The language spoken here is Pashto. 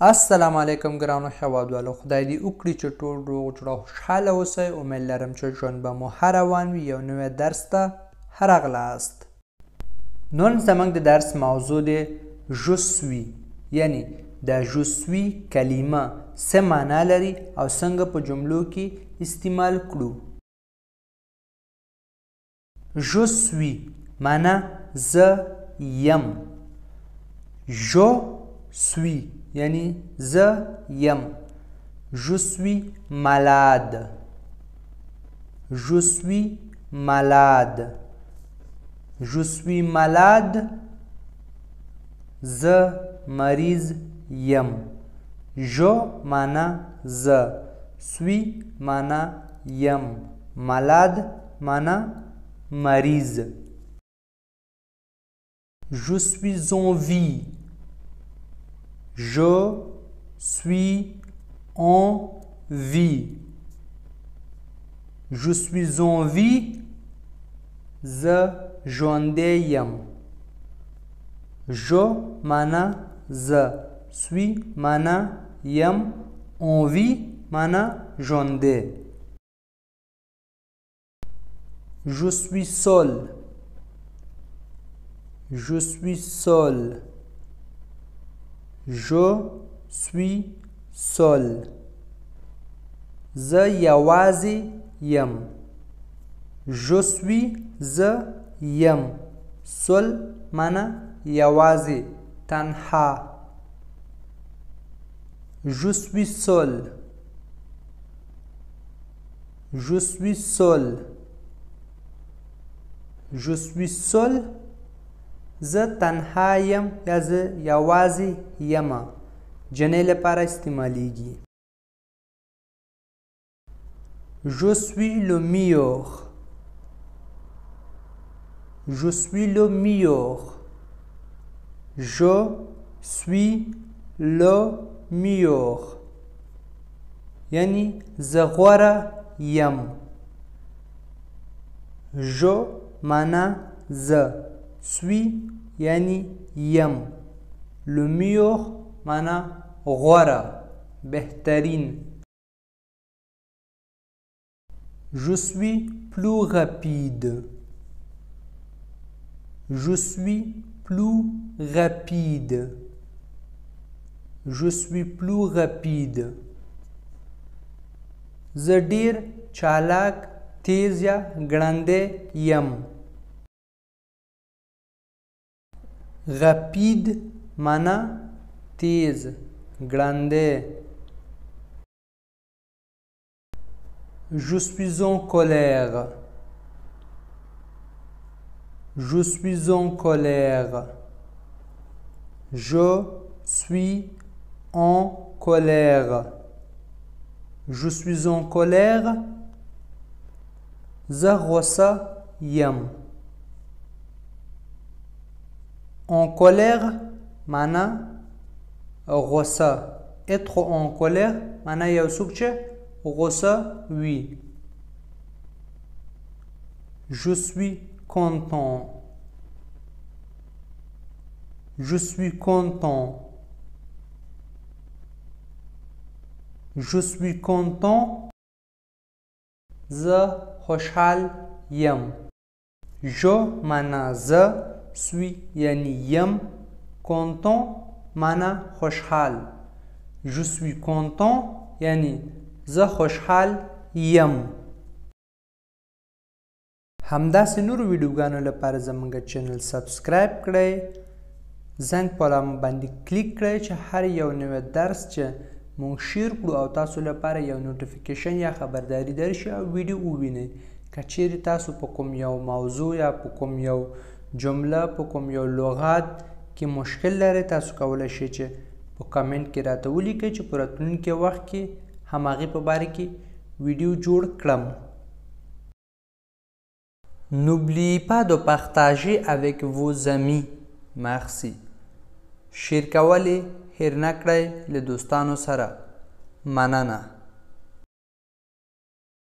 السلام علیکم ګرانو هیوادوالو، خدای دې وکړي چې ټول روغ جوړ او خوشحاله اوسئ. امید لرم چې ژوند به مو ښه روان وي. یو نوی درس ته ښه راغلاست. نن زموږ د درس موضوع دی je suis، یعنی د je suis کلمه څه معنا لري او څنګه په جملو کې استعمال کړو. je suis معنا زه یم. je suis یعنی زه یم. je suis malade. je suis malade. je suis malade. زه مریض یم. je معنا زه، suis معنا یم، malade معنا مریض. je suis en vie. je suis en vie. je suis en vie. زه ژوندی یم. je معنا زه، suis معنا یم، en vie معنا ژوندی. je suis seul. je suis seul. je suis seul. زه یوازې یم. je suis زه یم. seul معنا یوازې، تنها. je suis seul. je suis seul. je suis seul. زه تنها یم یا زه یوازې یم. جنې لپاره استعمالیږي. je suis le meilleur. je suis le meilleur. je suis le meilleur یعنی زه غوره یم. je معنا زه، suis یعنی یم، le meilleur معنا غوره، بهترین. je suis plus rapide. je suis plus rapide. je suis plus rapide. زه ډیر چالاک، تیز یا ګړندی یم. rapide معنا تیز، ګړندی. je suis en colère. je suis en colère. je suis en colère. je suis en colère. زه غوسه یم. en colère معنا غوسه. être en colère معنا یو څوک چې غوسه وي. je suis content. je suis content. je suis content. زه خوشحال یم. je معنا زه، suis یعنی یم، content معنا خوشحال. je suis content یعنی زه خوشحال یم. همداسې نورو ویډیوګانو لپاره زموږ چینل سبسکرایب کړئ، زنګ په علامه باندې کلیک کړئ چې هر یو نوی درس چې مونږ شیر کړو او تاسو لپاره یو نوټیفیکیشن یا خبرداری درشي او ویډیو ووینئ. که چیرې تاسو په کوم یو موضوع یا په کوم یو جمله، په کوم یو لغات کې مشکل لرئ، تاسو کولی شئ چې په کامنټ کې راته ولیکئ چې په راتلونکي وخت کې هماغې په باره کې ویډیو جوړ کړم. N'oubliez pas de partager avec vos amis. Merci. شیر کول یې هیر نه کړئ له دوستانو سره. مننه.